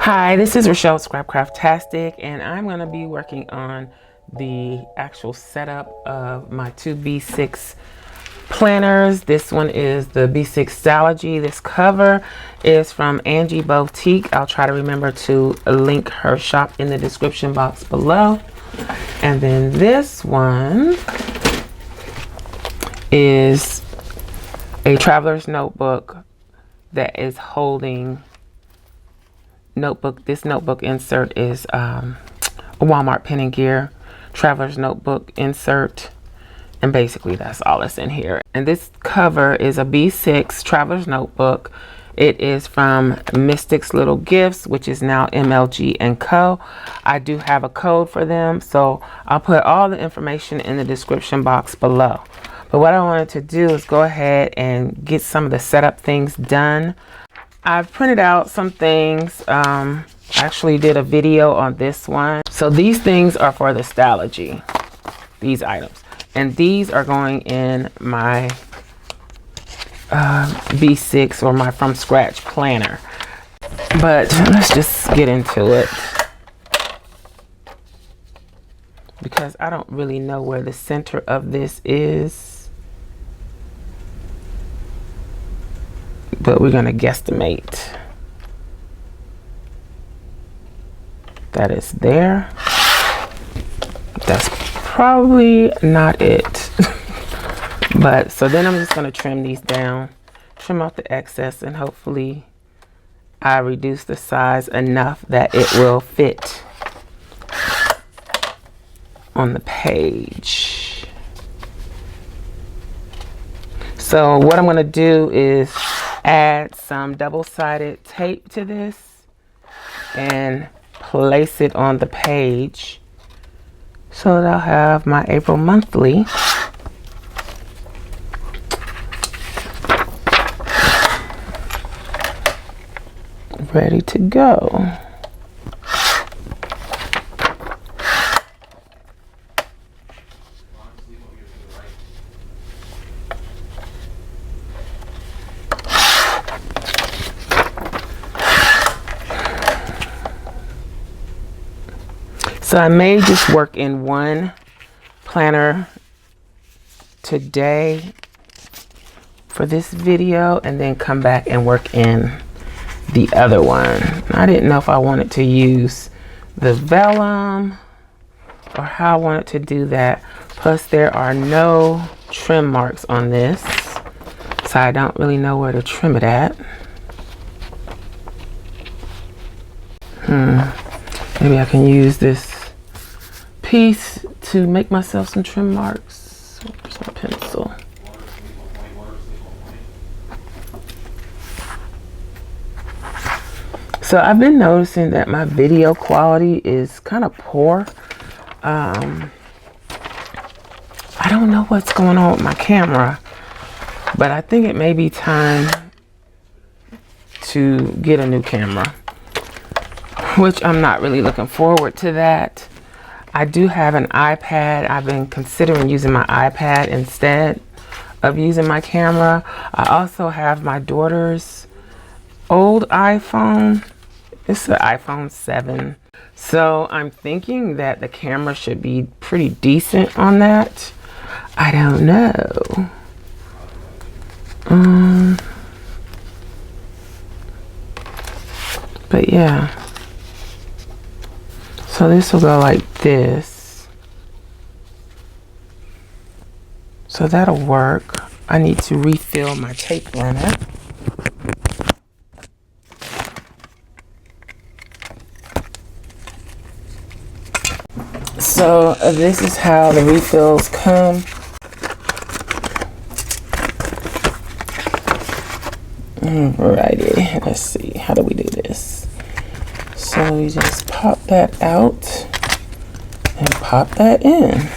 Hi, this is Rachelle Scrapcraftastic, and I'm going to be working on the actual setup of my two B6 planners. This one is the B6 Stalogy. This cover is from Angie Boutique. I'll try to remember to link her shop in the description box below. And then this one is a traveler's notebook that is holding notebook. This notebook insert is a Wal-Mart Pen+Gear traveler's notebook insert, and basically that's all that's in here. And this cover is a B6 traveler's notebook. It is from Mystic's Little Gifts, which is now MLG & Co. I do have a code for them, so I'll put all the information in the description box below. But what I wanted to do is go ahead and get some of the setup things done. I've printed out some things. I actually did a video on this one. So these things are for the Stalogy, these items. And these are going in my B6 or my from scratch planner. But let's just get into it, because I don't really know where the center of this is. But we're going to guesstimate that is there. That's probably not it. But so then I'm just going to trim these down, trim out the excess, and hopefully I reduce the size enough that it will fit on the page. So what I'm going to do is add some double-sided tape to this and place it on the page so that I'll have my April monthly ready to go. So I may just work in one planner today for this video and then come back and work in the other one. I didn't know if I wanted to use the vellum or how I wanted to do that. Plus there are no trim marks on this, so I don't really know where to trim it at. Maybe I can use this piece to make myself some trim marks. Where's my pencil? So I've been noticing that my video quality is kind of poor. I don't know what's going on with my camera, but I think it may be time to get a new camera, which I'm not really looking forward to that. I do have an iPad. I've been considering using my iPad instead of using my camera. I also have my daughter's old iPhone. It's an iPhone 7. So I'm thinking that the camera should be pretty decent on that. I don't know. But yeah. So this will go like this. So that'll work. I need to refill my tape runner. So this is how the refills come. Alrighty, let's see. How do we do this? So you just pop that out and pop that in.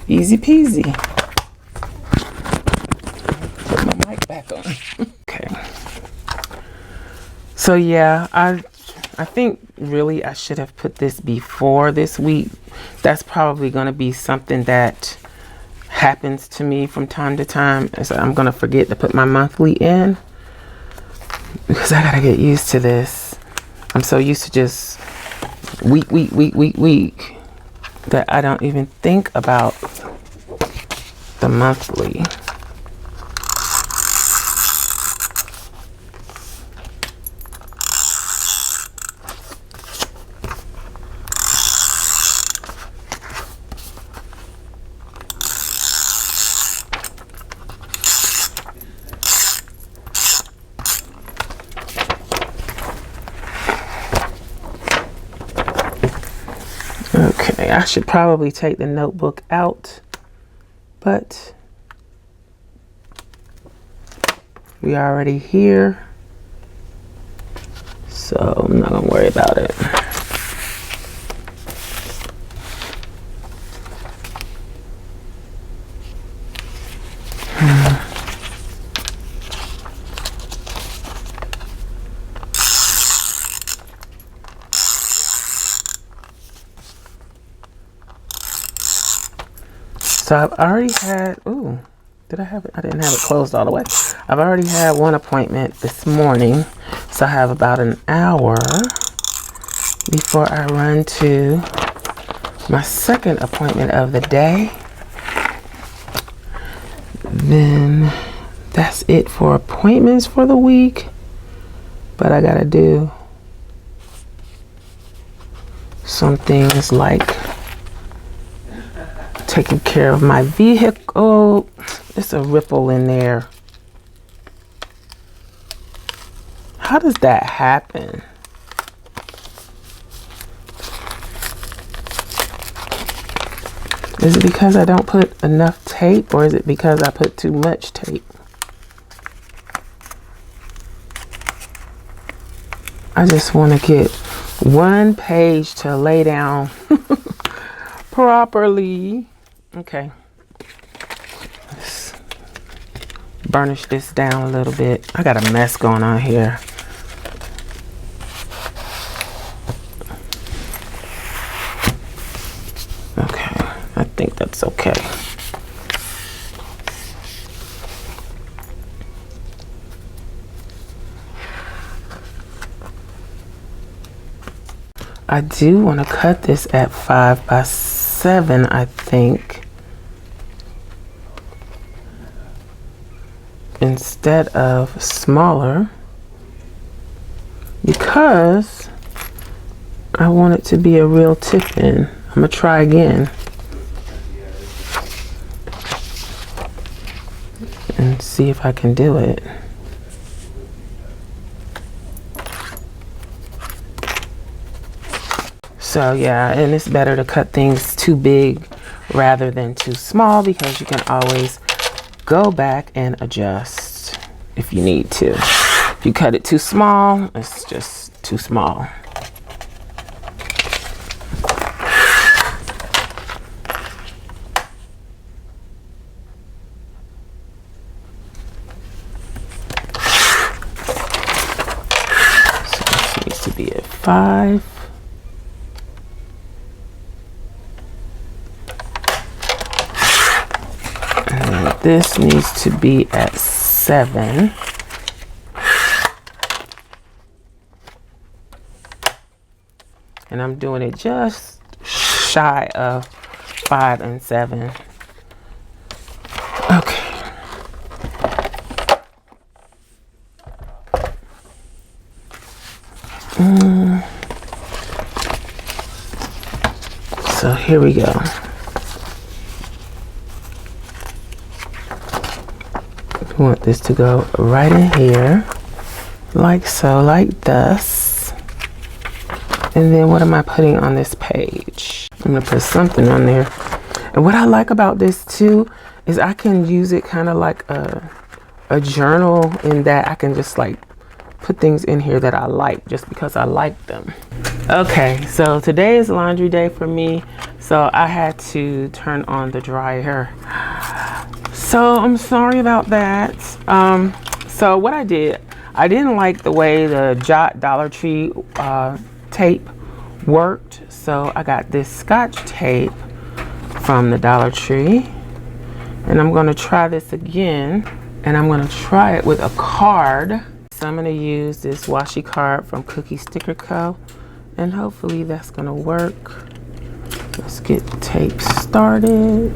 Easy peasy. Put my mic back on. Okay. So yeah, I think really I should have put this before this week. That's probably going to be something that happens to me from time to time. So I'm going to forget to put my monthly in, because I got to get used to this. I'm so used to just week that I don't even think about the monthly. Okay, I should probably take the notebook out, but we already here, so I'm not gonna worry about it. So I've already had, ooh, did I have it? I didn't have it closed all the way. I've already had one appointment this morning. So I have about an hour before I run to my second appointment of the day. Then that's it for appointments for the week. But I gotta do some things like taking care of my vehicle. There's a ripple in there. How does that happen? Is it because I don't put enough tape, or is it because I put too much tape? I just want to get one page to lay down properly. Okay, let's burnish this down a little bit. I got a mess going on here. Okay, I think that's okay. I do want to cut this at 5 by 7, I think, instead of smaller, because I want it to be a real tip in. I'm gonna try again and see if I can do it. So yeah, and it's better to cut things too big rather than too small, because you can always go back and adjust if you need to. If you cut it too small, it's just too small. So this needs to be at 5. This needs to be at 7. And I'm doing it just shy of 5 and 7. Okay. So here we go. We want this to go right in here, like so, like this. And then what am I putting on this page? I'm gonna put something on there. And what I like about this too is I can use it kind of like a journal, in that I can just like put things in here that I like just because I like them. Okay, so today is laundry day for me, so I had to turn on the dryer. So I'm sorry about that. So what I did, I didn't like the way the Jot Dollar Tree tape worked, so I got this Scotch tape from the Dollar Tree, and I'm going to try this again, and I'm going to try it with a card. So I'm going to use this washi card from Cookie Sticker Co. And hopefully that's going to work. Let's get the tape started.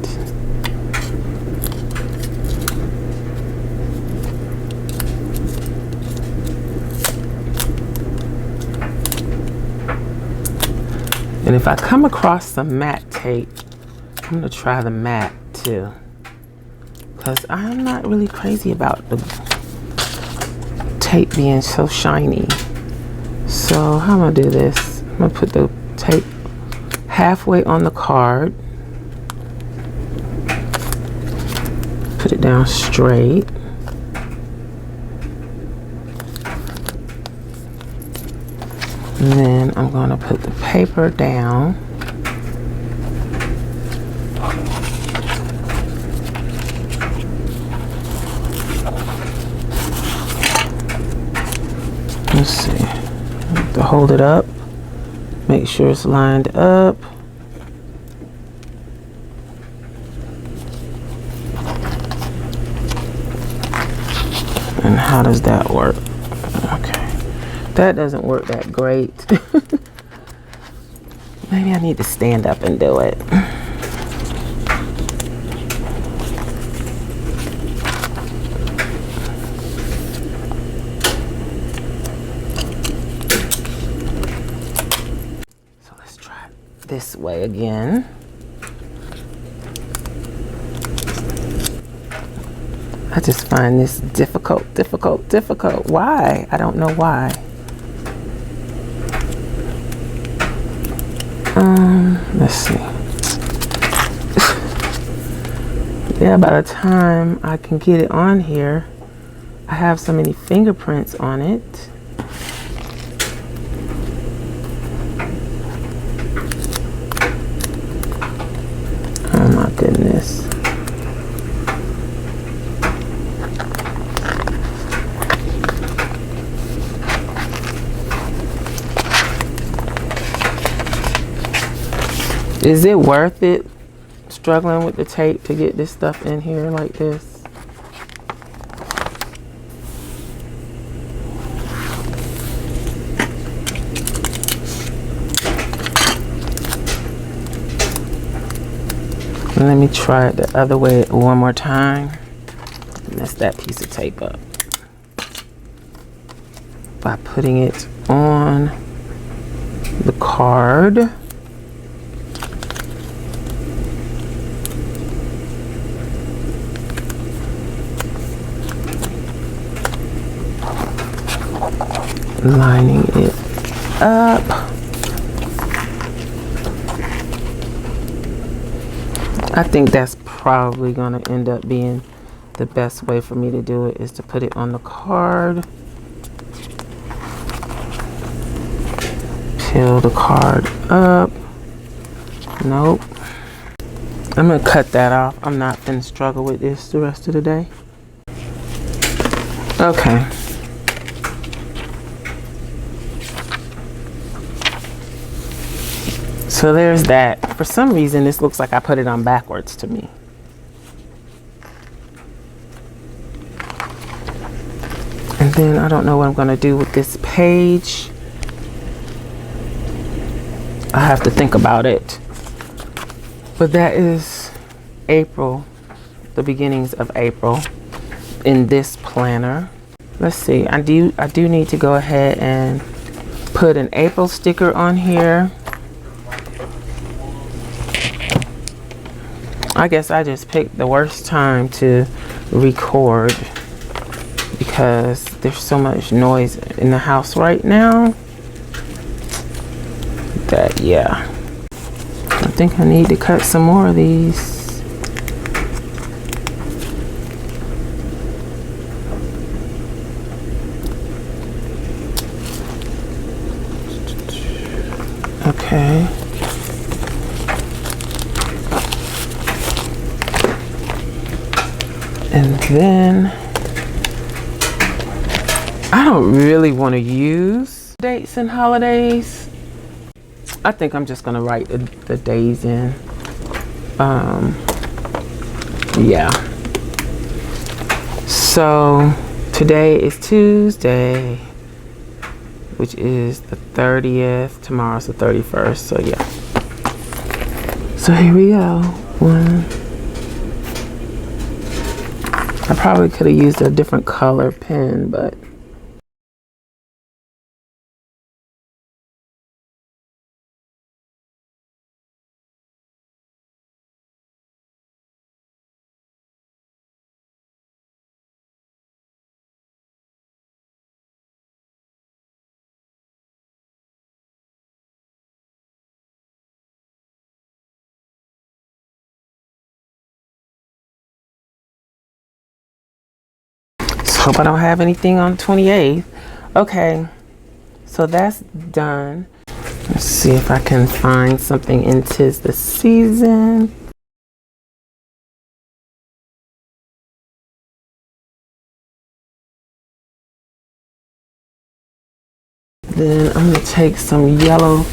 And if I come across some matte tape, I'm going to try the matte too. Because I'm not really crazy about the tape being so shiny. So how am I going to do this? I'm going to put the tape halfway on the card. Put it down straight. And then I'm going to put the paper down. Let's see. I have to hold it up. Make sure it's lined up. And how does that work? Okay. That doesn't work that great. Maybe I need to stand up and do it. So let's try it this way again. I just find this difficult. Why? I don't know why. Let's see. Yeah, by the time I can get it on here, I have so many fingerprints on it. Oh my goodness. Is it worth it struggling with the tape to get this stuff in here like this? Let me try it the other way one more time. Mess that piece of tape up by putting it on the card. Lining it up. I think that's probably going to end up being the best way for me to do it, is to put it on the card. Peel the card up. Nope. I'm going to cut that off. I'm not going to struggle with this the rest of the day. Okay. So there's that. For some reason, this looks like I put it on backwards to me. And then I don't know what I'm going to do with this page. I have to think about it. But that is April, the beginnings of April in this planner. Let's see. I do need to go ahead and put an April sticker on here. I guess I just picked the worst time to record because there's so much noise in the house right now that, yeah. I think I need to cut some more of these. Okay. And then I don't really want to use dates and holidays. I think I'm just gonna write the days in. Yeah. So Today is Tuesday, which is the 30th. Tomorrow's the 31st. So yeah. So here we go. One. I probably could have used a different color pen, but just hope I don't have anything on 28th. Okay, so that's done. Let's see if I can find something in 'Tis the Season. Then I'm gonna take some yellow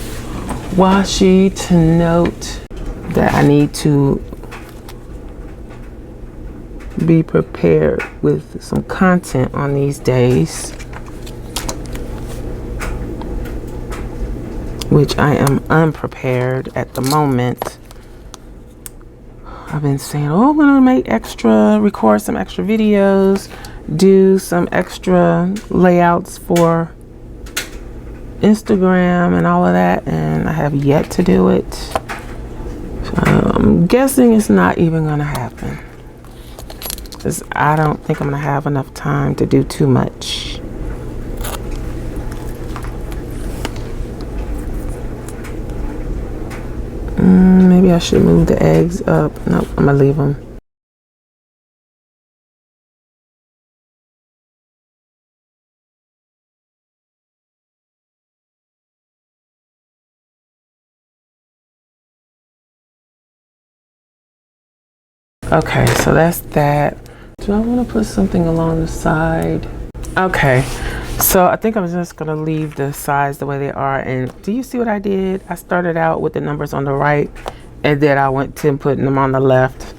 washi to note that I need to be prepared with some content on these days, which I am unprepared at the moment. I've been saying, oh, I'm gonna record some extra videos, do some extra layouts for Instagram and all of that, and I have yet to do it. So I'm guessing it's not even gonna happen, because I don't think I'm gonna have enough time to do too much. Maybe I should move the eggs up. Nope, I'm gonna leave them. Okay, so that's that. Do I want to put something along the side? Okay, so I think I'm just gonna leave the sides the way they are. And do you see what I did? I started out with the numbers on the right, and then I went to putting them on the left.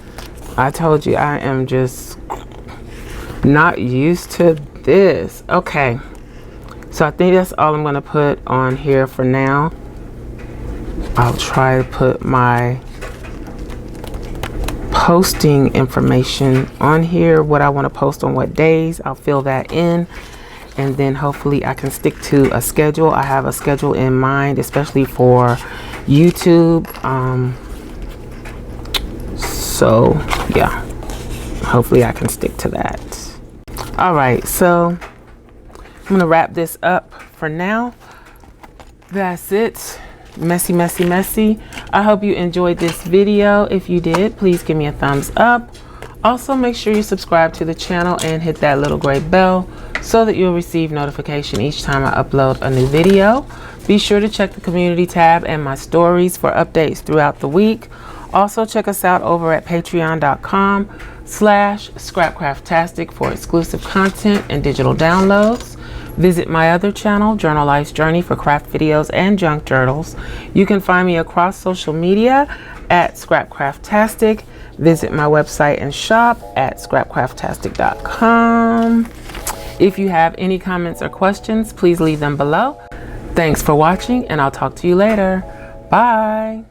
I told you I am just not used to this. Okay, so I think that's all I'm gonna put on here for now. I'll try to put my posting information on here, what I want to post on what days. I'll fill that in, and then hopefully I can stick to a schedule. I have a schedule in mind, especially for YouTube. So yeah, hopefully I can stick to that. All right, so I'm gonna wrap this up for now. That's it. Messy, messy, messy. I hope you enjoyed this video. If you did, please give me a thumbs up. Also, make sure you subscribe to the channel and hit that little gray bell so that you'll receive notification each time I upload a new video. Be sure to check the community tab and my stories for updates throughout the week. Also, check us out over at patreon.com/Scrapcraftastic for exclusive content and digital downloads. Visit my other channel, Journal Life's Journey, for craft videos and junk journals. You can find me across social media at Scrapcraftastic. Visit my website and shop at scrapcraftastic.com. If you have any comments or questions, please leave them below. Thanks for watching, and I'll talk to you later. Bye.